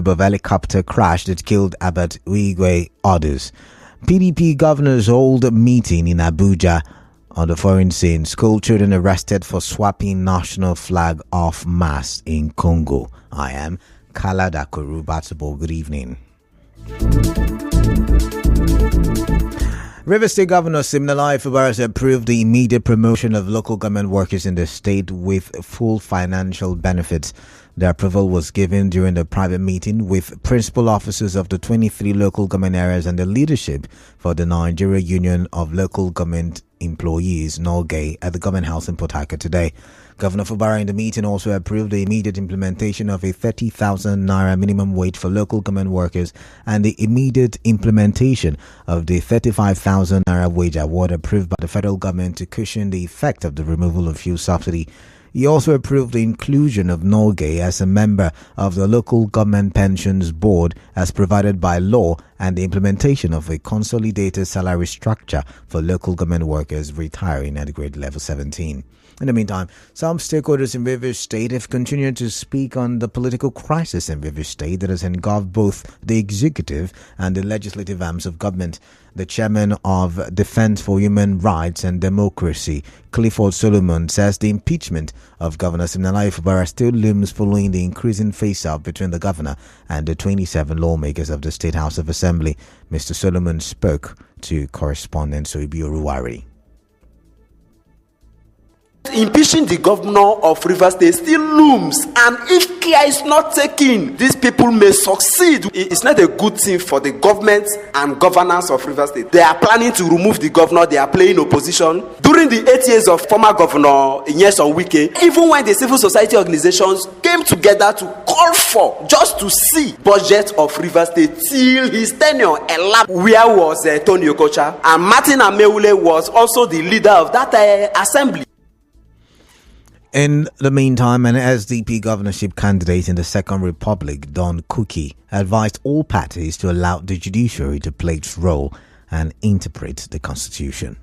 suburb of helicopter crash that killed Albert Uigwe others. PDP governors hold a meeting in Abuja on the foreign scene. School children arrested for swapping national flag off mast in Congo. I am Kalada Kurubatubo. Good evening. Rivers State Governor Siminalayi Fubara has approved the immediate promotion of local government workers in the state with full financial benefits. The approval was given during the private meeting with principal officers of the 23 local government areas and the leadership for the Nigeria Union of Local Government Employees, NOLGE, at the Government House in Port Harcourt today. Governor Fubara in the meeting also approved the immediate implementation of a 30,000 naira minimum wage for local government workers and the immediate implementation of the 35,000 naira wage award approved by the federal government to cushion the effect of the removal of fuel subsidy. He also approved the inclusion of NOLGE as a member of the Local Government Pensions Board as provided by law and the implementation of a consolidated salary structure for local government workers retiring at grade level 17. In the meantime, some stakeholders in Rivers State have continued to speak on the political crisis in Rivers State that has engulfed both the executive and the legislative arms of government. The chairman of Defense for Human Rights and Democracy, Clifford Solomon, says the impeachment of Governor Siminalayi Fubara still looms following the increasing face-off between the governor and the 27 lawmakers of the State House of Assembly. Mr. Solomon spoke to correspondent Soibi Oruwari. Impeaching the governor of Rivers State still looms, and if care is not taken, these people may succeed. It's not a good thing for the government and governance of Rivers State. They are planning to remove the governor. They are playing opposition. During the 8 years of former governor Nyesom Wike, even when the civil society organizations came together to call for just to see budget of Rivers State till his tenure elapsed, where was Tony Okocha, and Martin Ameule was also the leader of that assembly. In the meantime, an SDP governorship candidate in the Second Republic, Don Kuki, advised all parties to allow the judiciary to play its role and interpret the constitution.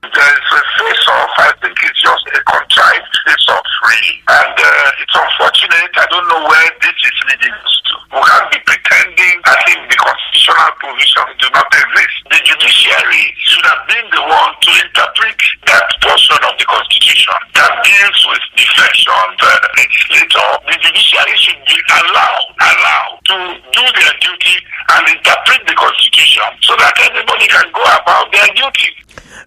There is a face-off. I think it's just a contrived face-off, really. And it's unfortunate. I don't know where this is leading us to. We can't be pretending as if the constitutional provisions do not exist. The judiciary should have been the one to interpret that portion of the constitution that deals with defection of the legislator. The judiciary should be allowed to do their duty and interpret the constitution so that everybody can go about their duty.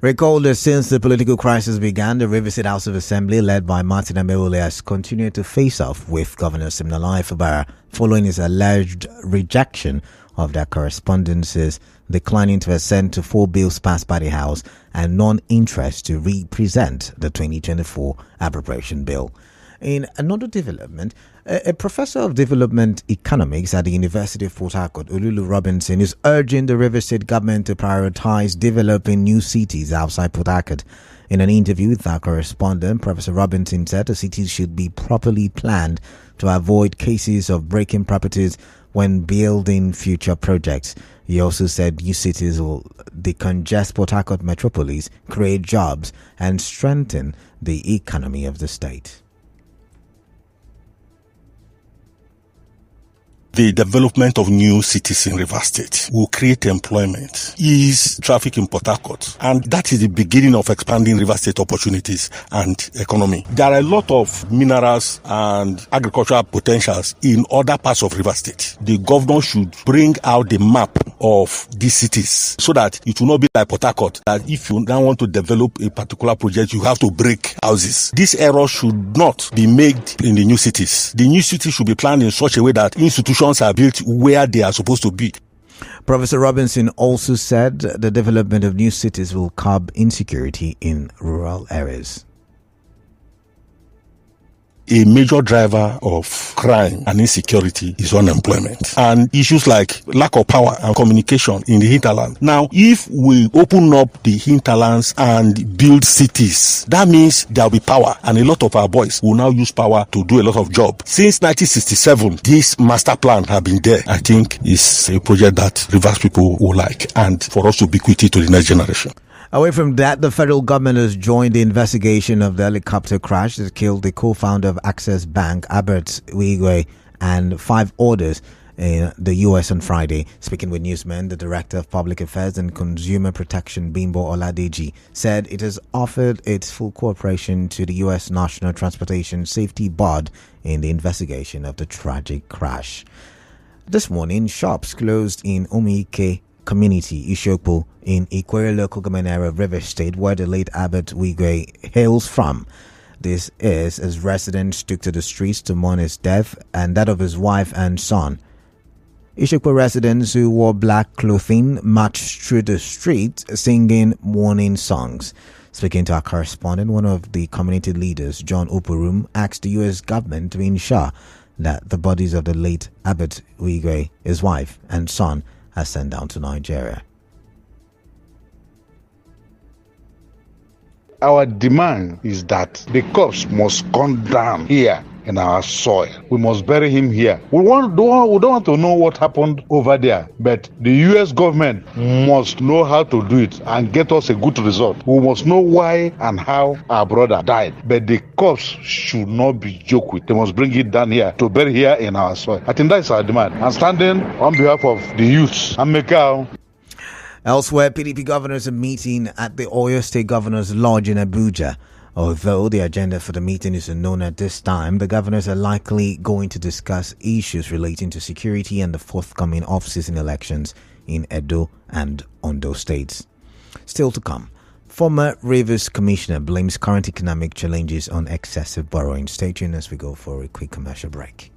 Recall that since the political crisis began, the Rivers State House of Assembly, led by Martin Ameule, has continued to face off with Governor Siminalayi Fubara following his alleged rejection of their correspondences, declining to assent to 4 bills passed by the House and non-interest to represent the 2024 appropriation bill. In another development, a professor of development economics at the University of Port Harcourt, Olulu Robinson, is urging the Rivers State government to prioritize developing new cities outside Port Harcourt. In an interview with our correspondent, Professor Robinson said the cities should be properly planned to avoid cases of breaking properties when building future projects. He also said new cities will decongest Port Harcourt metropolis, create jobs, and strengthen the economy of the state. The development of new cities in Rivers State will create employment, ease traffic in Port Harcourt, and that is the beginning of expanding Rivers State opportunities and economy. There are a lot of minerals and agricultural potentials in other parts of Rivers State. The governor should bring out the map of these cities so that it will not be like Port Harcourt, that if you now want to develop a particular project, you have to break houses. This error should not be made in the new cities. The new cities should be planned in such a way that institutions are built where they are supposed to be. Professor Robinson also said the development of new cities will curb insecurity in rural areas. A major driver of crime and insecurity is unemployment and issues like lack of power and communication in the hinterland. Now, if we open up the hinterlands and build cities, that means there will be power, and a lot of our boys will now use power to do a lot of job. Since 1967, this master plan has been there. I think it's a project that Rivers people will like, and for us to bequeath it to the next generation. Away from that, the federal government has joined the investigation of the helicopter crash that killed the co-founder of Access Bank, Albert Uigwe, and 5 orders in the U.S. on Friday. Speaking with newsmen, the Director of Public Affairs and Consumer Protection, Bimbo Oladeji, said it has offered its full cooperation to the U.S. National Transportation Safety Board in the investigation of the tragic crash. This morning, shops closed in Omike Community, Ishopo, in Ikwere local government area of River State, where the late Abbott Wigwe hails from. This is as residents took to the streets to mourn his death and that of his wife and son. Ishikwa residents who wore black clothing marched through the streets singing mourning songs. Speaking to our correspondent, one of the community leaders, John Upurum, asked the U.S. government to ensure that the bodies of the late Abbott Wigwe, his wife and son, are sent down to Nigeria. Our demand is that the corpse must come down here in our soil. We must bury him here. We don't want to know what happened over there, but the U.S. government must know how to do it and get us a good result. We must know why and how our brother died, but the corpse should not be joked with. They must bring it down here to bury here in our soil. I think that's our demand. I'm standing on behalf of the youths. I'm Mekao. Elsewhere, PDP governors are meeting at the Oyo State Governor's Lodge in Abuja. Although the agenda for the meeting is unknown at this time, the governors are likely going to discuss issues relating to security and the forthcoming off-season elections in Edo and Ondo states. Still to come, former Rivers Commissioner blames current economic challenges on excessive borrowing. Stay tuned as we go for a quick commercial break.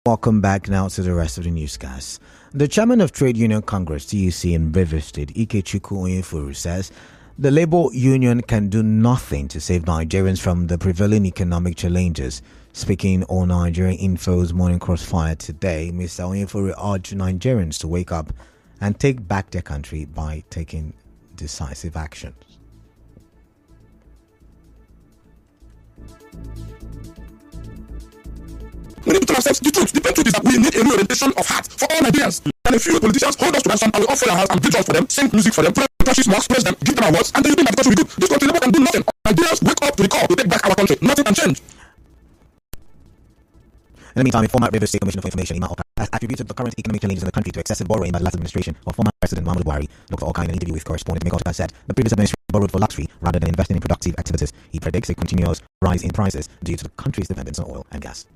Welcome back now to the rest of the newscast. The chairman of Trade Union Congress, TUC in River State, Ikechukwu Onyefuru, says the labor union can do nothing to save Nigerians from the prevailing economic challenges. Speaking on Nigerian Info's Morning Crossfire today, Mr. Onyefuru urged Nigerians to wake up and take back their country by taking decisive actions. When ourselves the truth. The plain truth is that we need a reorientation of heart for all Nigerians. And a few politicians hold us to ransom and we offer our hearts and build us for them, sing music for them, pray churches, mosques, praise them, give them awards, and then you think that the country will be good. This country never can do nothing. Nigerians wake up to the call to take back our country. Nothing can change. In the meantime, the former River State Commissioner for Information, Ima Oka, has attributed the current economic challenges in the country to excessive borrowing by the last administration of former President Muhammadu Buhari. Dr. Oka, in an interview with correspondent Meg Oka, said the previous administration borrowed for luxury rather than investing in productive activities. He predicts a continuous rise in prices due to the country's dependence on oil and gas.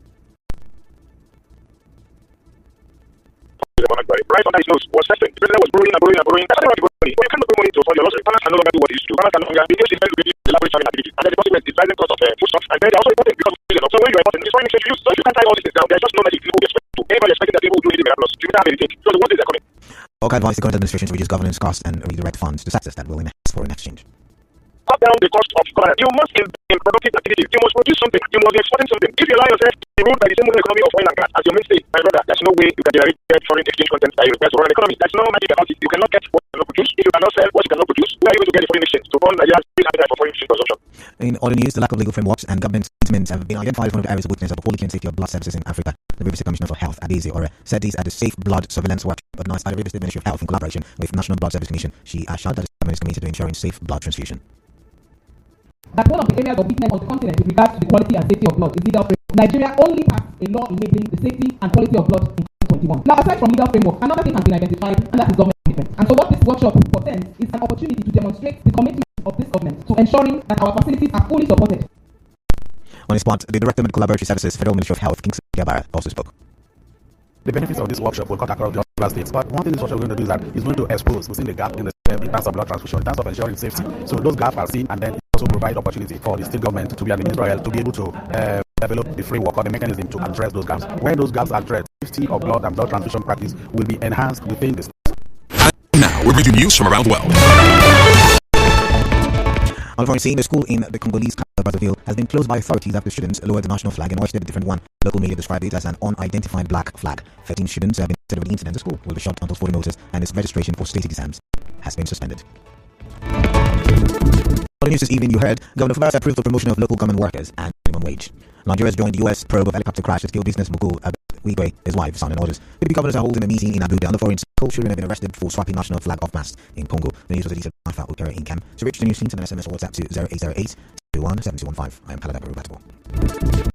Right on his nose was testing. The president was borrowing. That's not borrowing. But you cannot borrow money to fund your losses. Farmers can no longer do what they used to. Farmers can no longer be used to reduce the laboratory farming activity. And then the consequence is rising cost of foodstuffs. And then they're also importing because of the So when you are importing, it's foreign exchange use. So if you can't tie all these things down, there's just no magic people expect to. Everybody expecting that people will do anything miraculous. You have anything. So the worst days are coming. Oka advised the current administration to reduce governance costs and redirect funds to sectors that will enhance foreign exchange. Cut down the cost of governance. You must invest in productive activities. You must produce something. You must be exporting something. If you allow yourself to be ruled by the same economy of oil and gas as your mainstay, my brother, there's no way you can generate foreign exchange content that you require to run an economy. There's no magic about it. You cannot get what you cannot produce. If you cannot sell what you cannot produce, where are you going to get the foreign exchange to fund Nigeria's appetite for foreign exchange consumption? In other news, the lack of legal frameworks and government sentiments have been identified as one of the areas of weakness of the quality and safety of blood services in Africa. The River State Commissioner for Health, Adeze Ore, said this at the Safe Blood Surveillance Workshop organized by the River State Ministry of Health in collaboration with National Blood Service Commission. She assured that the government is committed to ensuring safe blood transfusion. That one of the areas of weakness on the continent with regards to the quality and safety of blood is legal framework. Nigeria only passed a law enabling the safety and quality of blood in 2021. Now, aside from legal framework, another thing has been identified, and that is government commitment. And so what this workshop portends is an opportunity to demonstrate the commitment of this government to ensuring that our facilities are fully supported. On his spot, the Director of Medical Laboratory Services, Federal Ministry of Health, Kingsley Gabara, also spoke. The benefits of this workshop will cut across the other states, but one thing this workshop is going to do is that it's going to expose within the gap in terms of blood transfusion, in terms of ensuring safety. So those gaps are seen, and then it also provide opportunity for the state government to be at the Ministry of Health to be able to develop the framework or the mechanism to address those gaps. When those gaps are addressed, safety of blood and blood transfusion practice will be enhanced within the state. Now, we're bringing news from around the world. On foreign scene, the school in the Congolese capital Brazzaville has been closed by authorities after students lowered the national flag and hoisted a different one. Local media described it as an unidentified black flag. 13 students have been arrested over the incident. The school will be shut until further notice, and its registration for state exams has been suspended. On the news this evening, you heard Governor Fubaras approved the promotion of local government workers and minimum wage. Nigeria has joined the U.S. probe of helicopter crash that killed business mogul Wigwe, his wife, son, and others. PDP governors are holding a meeting in Abuja. On the foreign circle, children have been arrested for swapping national flag off mast in Congo. The news was released by Alpha Okera in Cam. To reach the news team, send an SMS or WhatsApp to 0808 21 7215. I am Paladabo Batable.